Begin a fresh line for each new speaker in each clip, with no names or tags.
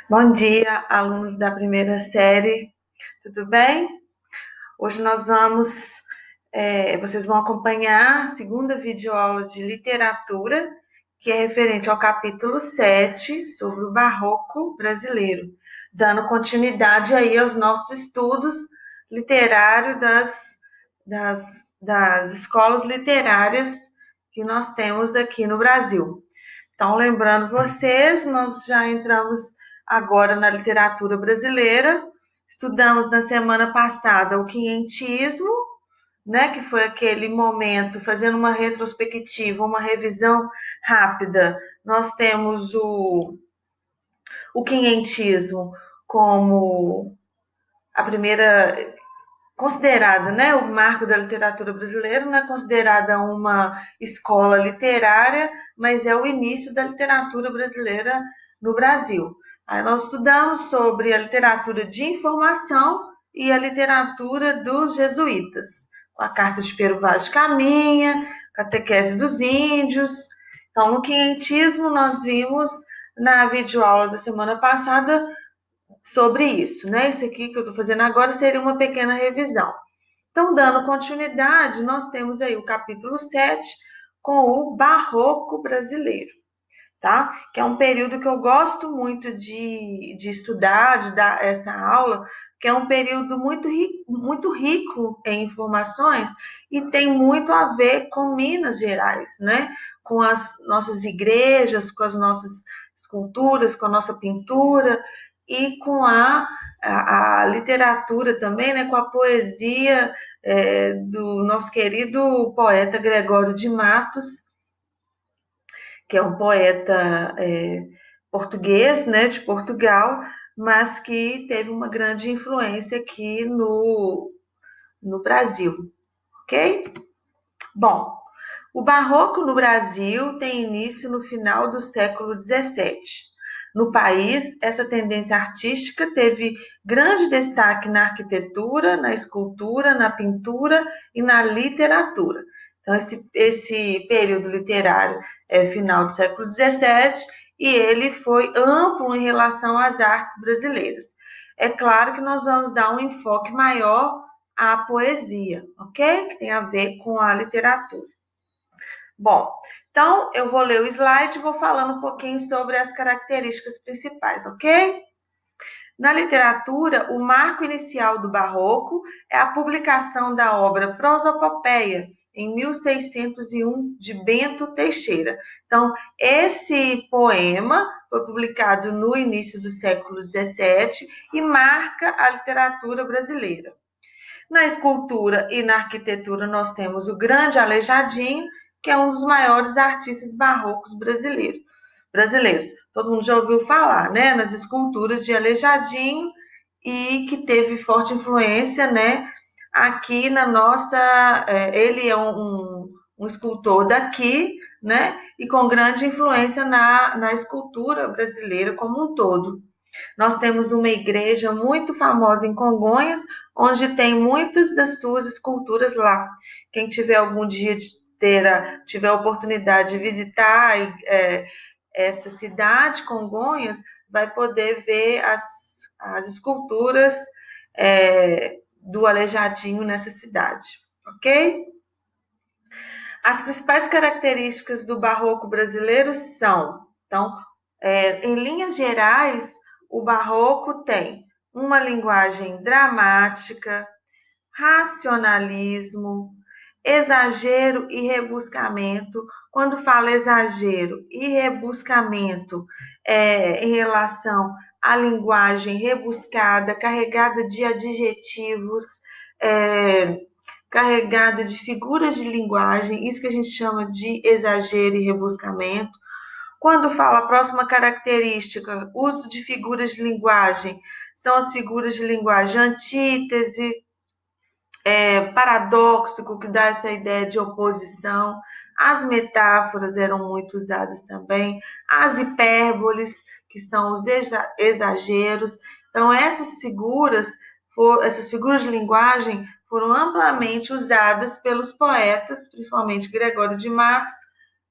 Bom dia, alunos da primeira série, tudo bem? Hoje vocês vão acompanhar a segunda videoaula de literatura, que é referente ao capítulo 7 sobre o Barroco brasileiro, dando continuidade aí aos nossos estudos literários das, das escolas literárias que nós temos aqui no Brasil. Então, lembrando vocês, nós já entramos agora na literatura brasileira, estudamos na semana passada o quinhentismo, né, que foi aquele momento, fazendo uma retrospectiva, uma revisão rápida. Nós temos o quinhentismo como a primeira considerada, né, o marco da literatura brasileira, não é considerada uma escola literária, mas é o início da literatura brasileira no Brasil. Aí nós estudamos sobre a literatura de informação e a literatura dos jesuítas, com a Carta de Pero Vaz de Caminha, Catequese dos Índios. Então, no quinhentismo, nós vimos na videoaula da semana passada sobre isso, né? Isso aqui que eu estou fazendo agora seria uma pequena revisão. Então, dando continuidade, nós temos aí o capítulo 7 com o Barroco brasileiro, tá? Que é um período que eu gosto muito de estudar, de dar essa aula, que é um período muito rico em informações e tem muito a ver com Minas Gerais, né? Com as nossas igrejas, com as nossas esculturas, com a nossa pintura e com a literatura também, né? Com a poesia do nosso querido poeta Gregório de Matos, que é um poeta português, né, de Portugal, mas que teve uma grande influência aqui no Brasil, ok? Bom, o Barroco no Brasil tem início no final do século XVII. No país, essa tendência artística teve grande destaque na arquitetura, na escultura, na pintura e na literatura. Então, esse período literário é final do século XVII e ele foi amplo em relação às artes brasileiras. É claro que nós vamos dar um enfoque maior à poesia, ok? Que tem a ver com a literatura. Bom, então eu vou ler o slide e vou falando um pouquinho sobre as características principais, ok? Na literatura, o marco inicial do Barroco é a publicação da obra Prosopopeia, em 1601, de Bento Teixeira. Então, esse poema foi publicado no início do século XVII e marca a literatura brasileira. Na escultura e na arquitetura, nós temos o Grande Aleijadinho, que é um dos maiores artistas barrocos brasileiros. Todo mundo já ouviu falar, né, nas esculturas de Aleijadinho e que teve forte influência, né, aqui na nossa. Ele é um escultor daqui, né, e com grande influência na escultura brasileira como um todo. Nós temos uma igreja muito famosa em Congonhas, onde tem muitas das suas esculturas lá. Quem tiver algum dia tiver a oportunidade de visitar essa cidade, Congonhas, vai poder ver as esculturas do Aleijadinho nessa cidade, ok? As principais características do barroco brasileiro são, então, em linhas gerais, o barroco tem uma linguagem dramática, racionalismo, exagero e rebuscamento. Quando fala exagero e rebuscamento, em relação à linguagem rebuscada, carregada de adjetivos, é, carregada de figuras de linguagem, isso que a gente chama de exagero e rebuscamento. Quando fala a próxima característica, uso de figuras de linguagem, são as figuras de linguagem antítese, paradoxo, que dá essa ideia de oposição. As metáforas eram muito usadas também, as hipérboles, que são os exageros. Então, essas figuras de linguagem foram amplamente usadas pelos poetas, principalmente Gregório de Matos,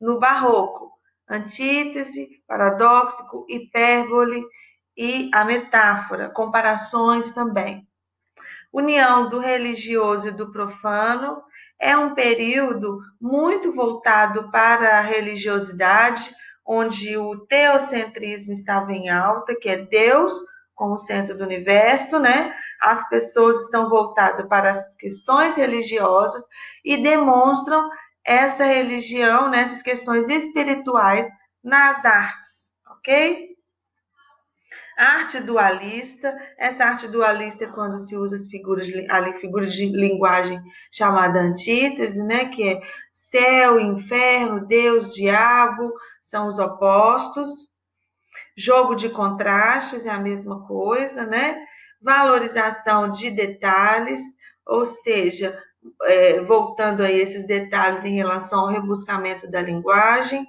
no Barroco. Antítese, paradoxo, hipérbole e a metáfora, comparações também. União do religioso e do profano é um período muito voltado para a religiosidade, onde o teocentrismo estava em alta, que é Deus como centro do universo, né? As pessoas estão voltadas para as questões religiosas e demonstram essa religião, nessas questões espirituais nas artes, ok? Arte dualista, essa arte dualista é quando se usa as figuras, a figura de linguagem chamada antítese, né, que é céu, inferno, Deus, diabo, são os opostos. Jogo de contrastes é a mesma coisa, né? Valorização de detalhes, ou seja, voltando a esses detalhes em relação ao rebuscamento da linguagem.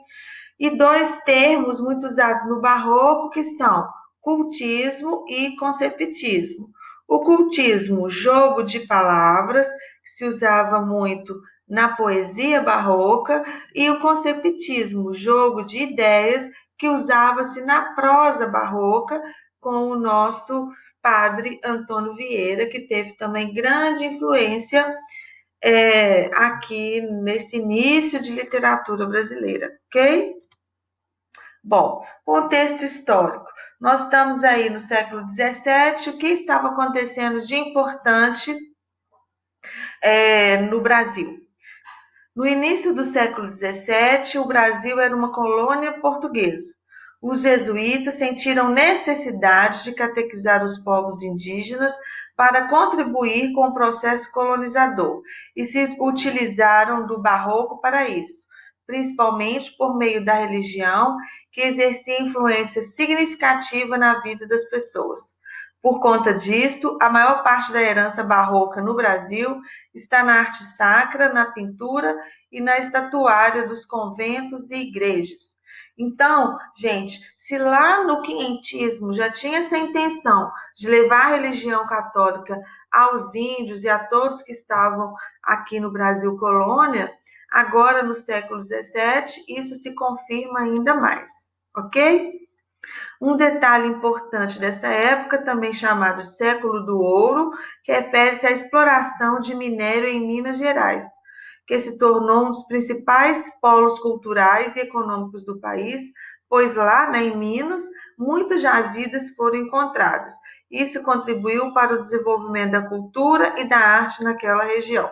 E dois termos muito usados no barroco que são cultismo e conceptismo. O cultismo, jogo de palavras, que se usava muito na poesia barroca, e o conceptismo, jogo de ideias, que usava-se na prosa barroca, com o nosso padre Antônio Vieira, que teve também grande influência aqui nesse início de literatura brasileira, ok? Bom, contexto histórico. Nós estamos aí no século XVII. O que estava acontecendo de importante no Brasil? No início do século XVII, o Brasil era uma colônia portuguesa. Os jesuítas sentiram necessidade de catequizar os povos indígenas para contribuir com o processo colonizador e se utilizaram do barroco para isso, principalmente por meio da religião, que exercia influência significativa na vida das pessoas. Por conta disto, a maior parte da herança barroca no Brasil está na arte sacra, na pintura e na estatuária dos conventos e igrejas. Então, gente, se lá no quinhentismo já tinha essa intenção de levar a religião católica aos índios e a todos que estavam aqui no Brasil colônia, agora no século XVII isso se confirma ainda mais, ok? Um detalhe importante dessa época, também chamado século do ouro, refere-se à exploração de minério em Minas Gerais, que se tornou um dos principais polos culturais e econômicos do país, pois lá, né, em Minas, muitas jazidas foram encontradas. Isso contribuiu para o desenvolvimento da cultura e da arte naquela região.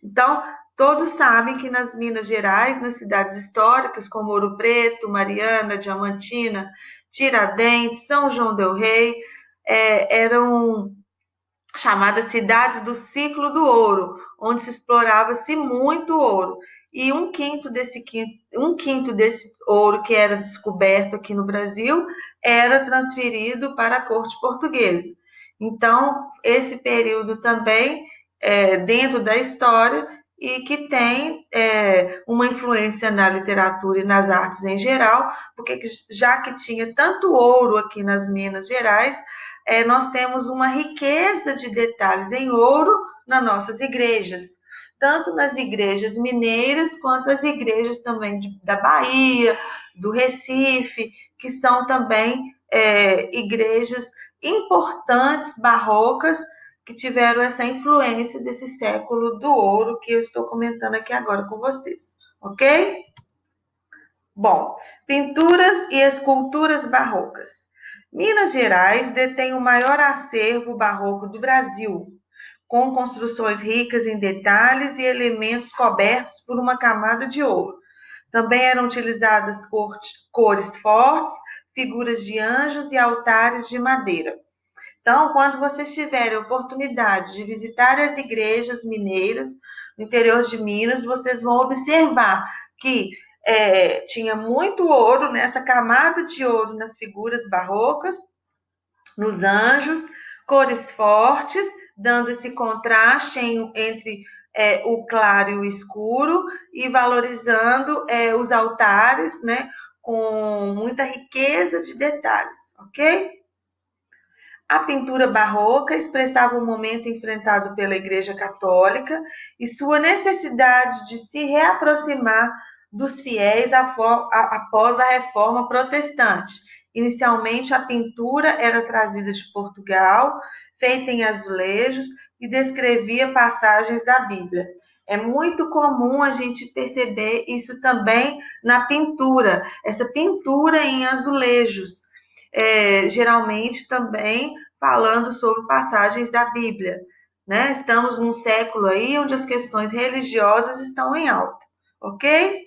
Então, todos sabem que nas Minas Gerais, nas cidades históricas como Ouro Preto, Mariana, Diamantina, Tiradentes, São João del Rei, eram chamadas cidades do ciclo do ouro, onde se explorava-se muito ouro. E um quinto desse ouro que era descoberto aqui no Brasil era transferido para a corte portuguesa. Então, esse período também dentro da história e que tem uma influência na literatura e nas artes em geral, porque já que tinha tanto ouro aqui nas Minas Gerais, nós temos uma riqueza de detalhes em ouro nas nossas igrejas, tanto nas igrejas mineiras quanto as igrejas também da Bahia, do Recife, que são também igrejas importantes, barrocas, que tiveram essa influência desse século do ouro que eu estou comentando aqui agora com vocês, ok? Bom, pinturas e esculturas barrocas. Minas Gerais detém o maior acervo barroco do Brasil, com construções ricas em detalhes e elementos cobertos por uma camada de ouro. Também eram utilizadas cores fortes, figuras de anjos e altares de madeira. Então, quando vocês tiverem a oportunidade de visitar as igrejas mineiras no interior de Minas, vocês vão observar que tinha muito ouro, nessa camada de ouro nas figuras barrocas, nos anjos, cores fortes, dando esse contraste entre o claro e o escuro e valorizando os altares, né, com muita riqueza de detalhes, ok? A pintura barroca expressava o momento enfrentado pela Igreja Católica e sua necessidade de se reaproximar dos fiéis após a Reforma Protestante Inicialmente, a pintura era trazida de Portugal, feita em azulejos e descrevia passagens da Bíblia. É muito comum a gente perceber isso também na pintura, essa pintura em azulejos, geralmente também falando sobre passagens da Bíblia. Né? Estamos num século aí onde as questões religiosas estão em alta, ok?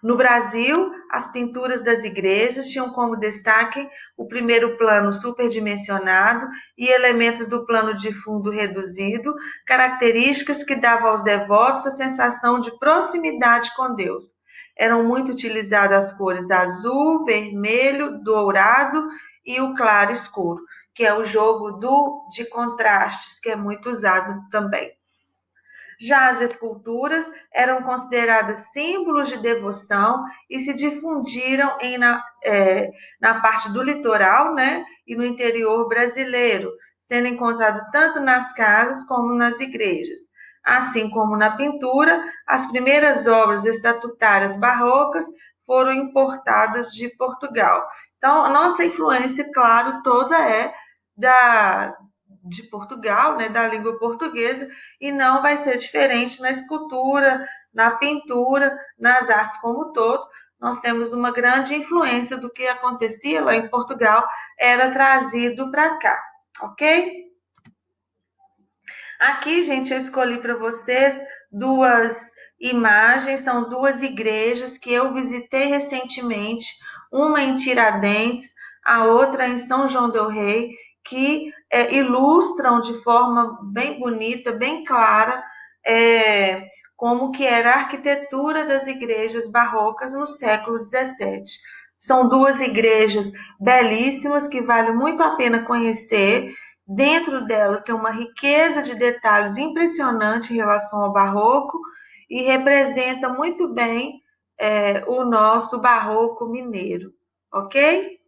No Brasil, as pinturas das igrejas tinham como destaque o primeiro plano superdimensionado e elementos do plano de fundo reduzido, características que davam aos devotos a sensação de proximidade com Deus. Eram muito utilizadas as cores azul, vermelho, dourado e o claro escuro, que é o jogo de contrastes, que é muito usado também. Já as esculturas eram consideradas símbolos de devoção e se difundiram na parte do litoral, né, e no interior brasileiro, sendo encontrado tanto nas casas como nas igrejas. Assim como na pintura, as primeiras obras estatutárias barrocas foram importadas de Portugal. Então, a nossa influência, claro, toda é de Portugal, né, da língua portuguesa, e não vai ser diferente na escultura, na pintura, nas artes como um todo. Nós temos uma grande influência do que acontecia lá em Portugal, era trazido para cá, ok? Aqui, gente, eu escolhi para vocês duas imagens, são duas igrejas que eu visitei recentemente, uma em Tiradentes, a outra em São João del Rei, que ilustram de forma bem bonita, bem clara, como que era a arquitetura das igrejas barrocas no século XVII. São duas igrejas belíssimas que vale muito a pena conhecer. Dentro delas tem uma riqueza de detalhes impressionante em relação ao barroco e representa muito bem o nosso barroco mineiro, ok?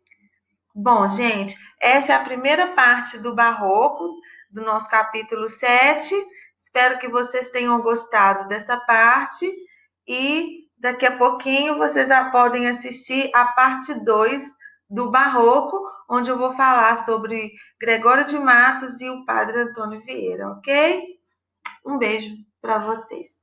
Bom, gente, essa é a primeira parte do barroco, do nosso capítulo 7. Espero que vocês tenham gostado dessa parte e daqui a pouquinho vocês já podem assistir a parte 2 do barroco, onde eu vou falar sobre Gregório de Matos e o Padre Antônio Vieira, ok? Um beijo para vocês.